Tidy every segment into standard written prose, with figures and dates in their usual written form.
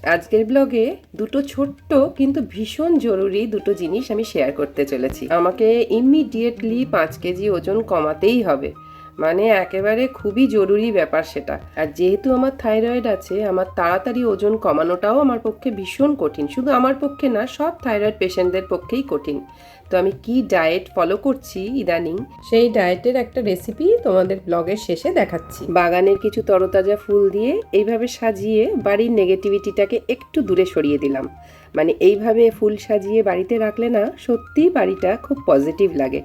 আজকের ব্লগে দুটো ছোট্ট কিন্তু ভীষণ জরুরি দুটো জিনিস আমি শেয়ার করতে চলেছি। আমাকে ইমিডিয়েটলি 5 কেজি ওজন কমাতেই হবে, মানে একেবারে খুবই জরুরি ব্যাপার সেটা। আর যেহেতু আমার থাইরয়েড আছে, আমার তাড়াতাড়ি ওজন কমানোটাও আমার পক্ষে ভীষণ কঠিন। শুধু আমার পক্ষে না, সব থাইরয়েড পেশেন্টদের পক্ষেই কঠিন। তো আমি কি ডায়েট ফলো করছি ইদানিং, সেই ডায়েটের একটা রেসিপি তোমাদের ব্লগের শেষে দেখাচ্ছি। বাগানের কিছু তরতাজা ফুল দিয়ে এইভাবে সাজিয়ে বাড়ির নেগেটিভিটিটাকে একটু দূরে সরিয়ে দিলাম। মানে এইভাবে ফুল সাজিয়ে বাড়িতে রাখলে না, সত্যিই বাড়িটা খুব পজিটিভ লাগে।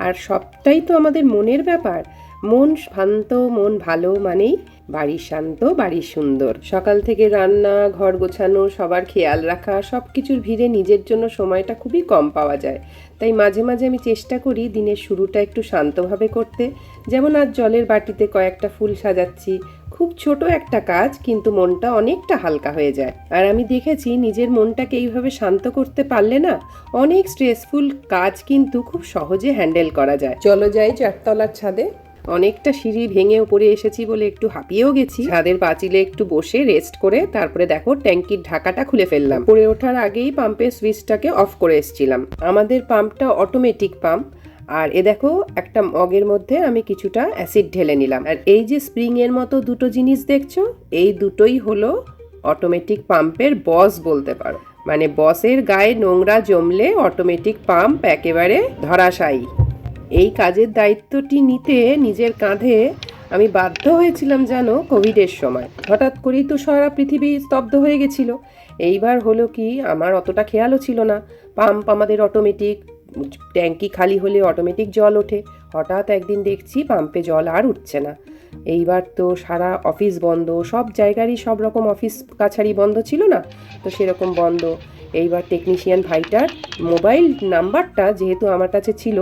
আর সবটাই তো আমাদের মনের ব্যাপার। মন শান্ত, মন ভালো মানেই বাড়ি শান্ত, বাড়ি সুন্দর। সকাল থেকে রান্না, ঘর গোছানো, সবার খেয়াল রাখা, সব কিছুর ভিড়ে নিজের জন্য সময়টা খুবই কম পাওয়া যায়। তাই মাঝে মাঝে আমি চেষ্টা করি দিনের শুরুটা একটু শান্তভাবে করতে। যেমন আজ জলের বাটিতে কয়েকটা ফুল সাজাচ্ছি। খুব ছোট একটা কাজ, কিন্তু মনটা অনেকটা হালকা হয়ে যায়। আর আমি দেখেছি নিজের মনটাকে এইভাবে শান্ত করতে পারলে না, অনেক স্ট্রেসফুল কাজ কিন্তু খুব সহজে হ্যান্ডেল করা যায়। চলো যাই 4তলার ছাদে। অনেকটা সিঁড়ি ভেঙে উপরে এসেছি বলে একটু হাঁপিয়েও গেছি। ছাদের পাঁচিলে একটু বসে রেস্ট করে তারপরে দেখো ট্যাঙ্কির ঢাকাটা খুলে ফেললাম। উপরে ওঠার আগেই পাম্পের সুইচটাকে অফ করে এসেছিলাম। আমাদের পাম্পটা অটোমেটিক পাম্প। আর এ দেখো একটা মগের মধ্যে আমি কিছুটা অ্যাসিড ঢেলে নিলাম। আর এই যে স্প্রিং এর মতো দুটো জিনিস দেখছো, এই দুটোই হলো অটোমেটিক পাম্পের বস বলতে পারো। মানে বসের গায়ে নোংরা জমলে অটোমেটিক পাম্প একেবারে ধরাশায়ী। এই কাজের দায়িত্বটি নিতে নিজের কাঁধে আমি বাধ্য হয়েছিলাম জানো, কোভিডের সময়। হঠাৎ করেই তো সারা পৃথিবী স্তব্ধ হয়ে গেছিল। এইবার হলো কি, আমার অতটা খেয়ালও ছিল না। পাম্প আমাদের অটোমেটিক, ট্যাঙ্কি খালি হলে অটোমেটিক জল ওঠে। হঠাৎ একদিন দেখছি পাম্পে জল আর উঠছে না। এইবার তো সারা অফিস বন্ধ, সব জায়গারই সব রকম অফিস কাছারি বন্ধ ছিল না, তো সেরকম বন্ধ। এইবার টেকনিশিয়ান ভাইটার মোবাইল নাম্বারটা যেহেতু আমার কাছে ছিল,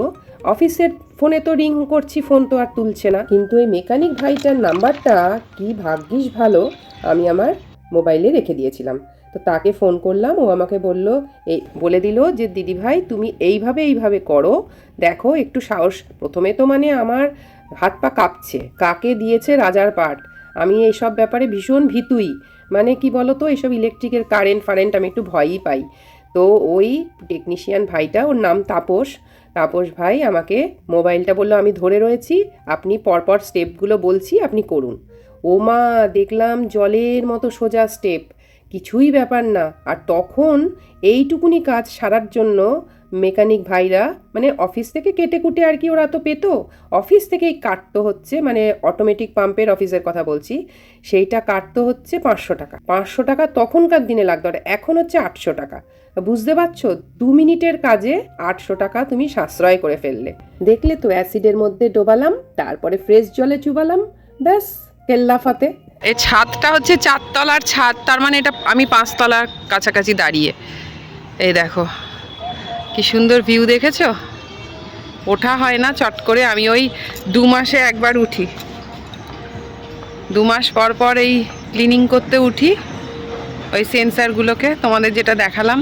অফিসের ফোনে তো রিং করছি, ফোন তো আর তুলছে না, কিন্তু এই মেকানিক ভাইটার নাম্বারটা কি ভাগ্যিস ভালো আমি আমার মোবাইলে রেখে দিয়েছিলাম। তো তাকে ফোন করলাম, ও আমাকে বলে দিল যে দিদি ভাই তুমি এইভাবে করো, দেখো একটু সাহস। প্রথমে তো মানে আমার হাত পা কাঁপছে, কাকে দিয়েছে রাজার পাট। আমি এইসব ব্যাপারে ভীষণ ভীতুই। মানে কি বলো তো, এইসব ইলেকট্রিকের কারেন্ট আমি একটু ভয়ই পাই। তো ওই টেকনিশিয়ান ভাইটা, ওর নাম তাপস ভাই, আমাকে মোবাইলটা বললো আমি ধরে রয়েছি, আপনি পরপর স্টেপগুলো বলছি আপনি করুন। ও মা, দেখলাম জলের মতো সোজা স্টেপ, কিছুই ব্যাপার না। আর তখন এইটুকুনি কাজ সারার জন্য মেকানিক ভাইরা, মানে অফিস থেকে কেটে কুটে আর কি ওরা তো পেতো, অফিস থেকেই কাটতে হচ্ছে, মানে অটোমেটিক পাম্পের অফিসের কথা বলছি, সেইটা কাটতে হচ্ছে 500 টাকা। 500 টাকা তখনকার দিনে লাগতো, আর এখন হচ্ছে 800 টাকা। বুঝতে পারছো, 2 মিনিটের কাজে 800 টাকা তুমি সাশ্রয় করে ফেললে। দেখলে তো, অ্যাসিডের মধ্যে ডোবালাম, তারপরে ফ্রেশ জলে চুবালাম, ব্যাস কেল্লা ফাতে। এই ছাদটা হচ্ছে 4তলার ছাদ, তার মানে এটা আমি 5তলার কাছাকাছি দাঁড়িয়ে। এই দেখো কি সুন্দর ভিউ, দেখেছো? ওঠা হয় না চট করে, আমি ওই 2 মাসে একবার উঠি। 2 মাস পর পর এই ক্লিনিং করতে উঠি, ওই সেন্সারগুলোকে তোমাদের যেটা দেখালাম।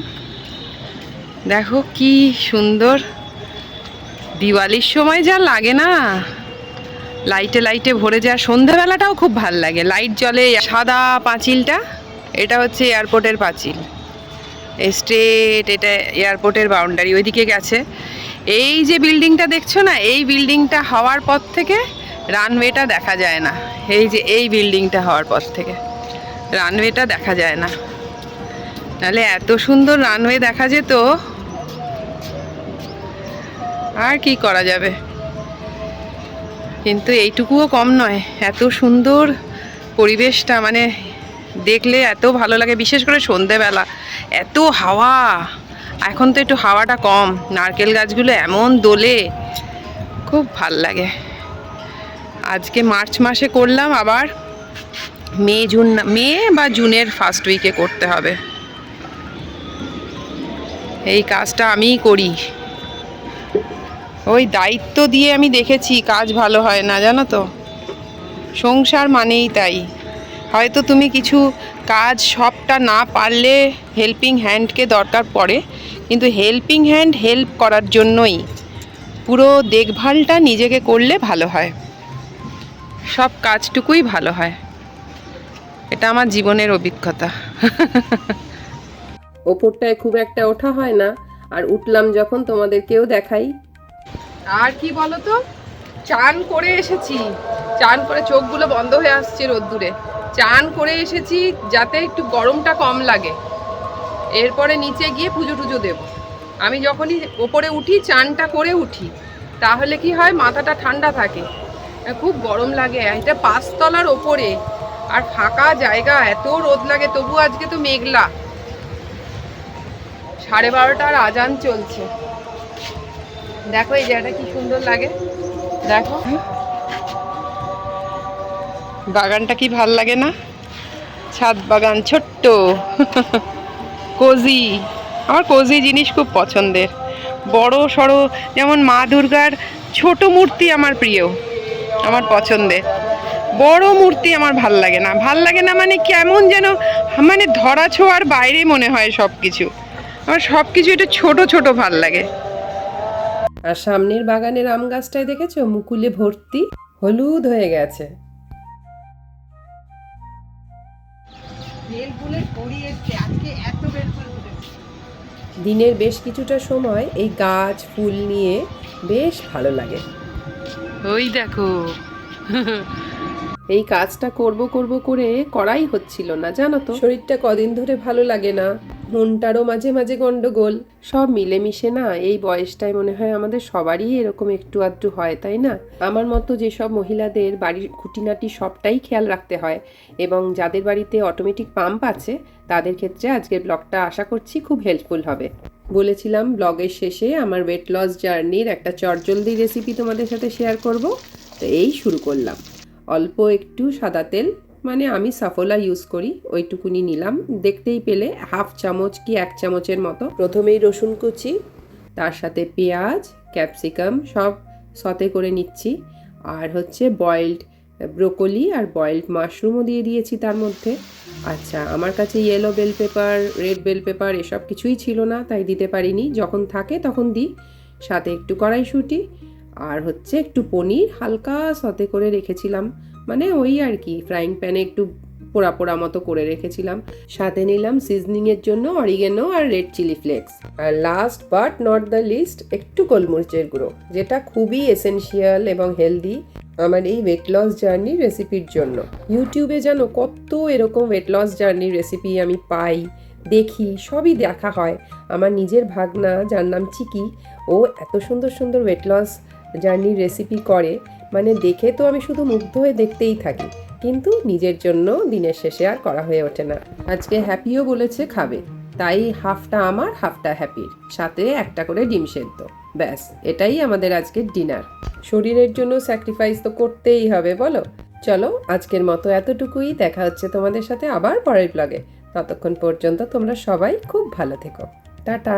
দেখো কি সুন্দর, দিওয়ালির সময় যা লাগে না, লাইটে ভরে যায়। সন্ধ্যাবেলাটাও খুব ভাল লাগে, লাইট জ্বলে। সাদা পাঁচিলটা, এটা হচ্ছে এয়ারপোর্টের পাঁচিল, স্ট্রেট এটা এয়ারপোর্টের বাউন্ডারি, ওইদিকে গেছে। এই যে বিল্ডিংটা দেখছো না, এই বিল্ডিংটা হওয়ার পর থেকে রানওয়েটা দেখা যায় না। এই যে এই বিল্ডিংটা হওয়ার পর থেকে রানওয়েটা দেখা যায় না, নাহলে এত সুন্দর রানওয়ে দেখা যেত। আর কি করা যাবে, কিন্তু এইটুকুও কম নয়। এত সুন্দর পরিবেশটা, মানে দেখলে এত ভালো লাগে, বিশেষ করে সন্ধেবেলা। এত হাওয়া, এখন তো একটু হাওয়াটা কম, নারকেল গাছগুলো এমন দোলে, খুব ভাল লাগে। আজকে মার্চ মাসে করলাম, আবার মে বা জুনের ফার্স্ট উইকে করতে হবে। এই কাজটা আমিই করি, ওই দায়িত্ব দিয়ে আমি দেখেছি কাজ ভালো হয় না, জানো তো। সংসার মানেই তাই, হয়তো তুমি কিছু কাজ সবটা না পারলে হেল্পিং হ্যান্ডকে দরকার পড়ে, কিন্তু হেল্পিং হ্যান্ড হেল্প করার জন্যই, পুরো দেখভালটা নিজেকে করলে ভালো হয়, সব কাজটুকুই ভালো হয়। এটা আমার জীবনের অভিজ্ঞতা। ওপরটায় খুব একটা ওঠা হয় না, আর উঠলাম যখন তোমাদেরকেও দেখাই। আর কি বলো তো, চান করে এসেছি, চান করে চোখগুলো বন্ধ হয়ে আসছে রোদ্দুরে। চান করে এসেছি যাতে একটু গরমটা কম লাগে, এরপরে নিচে গিয়ে পুজো টুজো দেব। আমি যখনই ওপরে উঠি চানটা করে উঠি, তাহলে কি হয় মাথাটা ঠান্ডা থাকে। খুব গরম লাগে, এটা 5 তলার ওপরে, আর ফাঁকা জায়গা, এত রোদ লাগে। তবু আজকে তো মেঘলা, 12:30টার আজান চলছে। দেখো এই জায়গাটা কি সুন্দর লাগে, দেখো বাগানটা কি ভাল লাগে না? ছাদ বাগান ছোট্ট, কোজি। আমার কোজি জিনিস খুব পছন্দের। বড় সড়ো, যেমন মা দুর্গার ছোট মূর্তি আমার প্রিয়, আমার পছন্দের। বড় মূর্তি আমার ভাল লাগে না, ভাল লাগে না মানে কেমন যেন, মানে ধরা ছোঁয়ার বাইরে মনে হয় সব কিছু। আমার সব কিছু একটু ছোট ছোট ভাল লাগে। আর সামনের বাগানের আম গাছটায় দেখেছো মুকুলে ভর্তি, হলুদ হয়ে গেছে। দিনের বেশ কিছুটা সময় এই গাছ ফুল নিয়ে বেশ ভালো লাগে। ওই দেখো, এই কাজটা করব করব করে করাই হচ্ছিল না, জানো তো। শরীরটা কদিন ধরে ভালো লাগে না, মনটারও মাঝে মাঝে গন্ডগোল, সব মিলেমিশে না। এই বয়সটায় মনে হয় আমাদের সবারই এরকম একটু আধটু হয়, তাই না? আমার মতো যেসব মহিলাদের বাড়ির খুঁটিনাটি সবটাই খেয়াল রাখতে হয়, এবং যাদের বাড়িতে অটোমেটিক পাম্প আছে, তাদের ক্ষেত্রে আজকের ব্লগটা আশা করছি খুব হেল্পফুল হবে। বলেছিলাম ব্লগের শেষে আমার ওয়েট লস জার্নির একটা চটজলদি রেসিপি তোমাদের সাথে শেয়ার করব, তো এই শুরু করলাম। অল্প একটু সাদা তেল, মানে আমি সাফোলা ইউজ করি, ওইটুকুনি নিলাম। দেখতেই পেলে 1/2 চামচ কি 1 চামচের মতো। প্রথমেই রসুন কুচি, তার সাথে পেঁয়াজ, ক্যাপসিকাম সব সতে করে নিচ্ছি। আর হচ্ছে বয়েলড ব্রোকলি আর বয়েলড মাশরুমও দিয়ে দিয়েছি তার মধ্যে। আচ্ছা, আমার কাছে yellow bell pepper, red bell pepper এসব কিছুই ছিল না, তাই দিতে পারিনি। যখন থাকে তখন দিই। সাথে একটু কড়াইশুঁটি, আর হচ্ছে একটু পনির হালকা সতে করে রেখেছিলাম, মানে ওই আর কি, ফ্রাইং প্যানে একটু পোড়া পোড়া মতো করে রেখেছিলাম। সাথে নিলাম সিজনিংয়ের জন্য অরিগেনো আর রেড চিলি ফ্লেক্স। আর last but not the least, একটু গোলমরিচের গুঁড়ো, যেটা খুবই এসেনশিয়াল এবং হেলদি আমার এই ওয়েট লস জার্নির রেসিপির জন্য। ইউটিউবে জানো কত এরকম ওয়েট লস জার্নির রেসিপি আমি পাই, দেখি, সবই দেখা হয়। আমার নিজের ভাগনা, যার নাম চিকি, ও এত সুন্দর সুন্দর ওয়েট লস জার্নির রেসিপি করে, মানে দেখে তো আমি শুধু মুগ্ধ হয়ে দেখতেই থাকি, কিন্তু নিজের জন্য দিনের শেষে আর করা হয়ে ওঠে না। আজকে হ্যাপিও বলেছে খাবে, তাই হাফটা আমার হাফটা হ্যাপির, সাথে একটা করে ডিম সেদ্ধ। ব্যাস, এটাই আমাদের আজকের ডিনার। শরীরের জন্য স্যাক্রিফাইস তো করতেই হবে, বলো। চলো আজকের মতো এতটুকুই, দেখা হচ্ছে তোমাদের সাথে আবার পরের ব্লগে। ততক্ষণ পর্যন্ত তোমরা সবাই খুব ভালো থেকো। টাটা।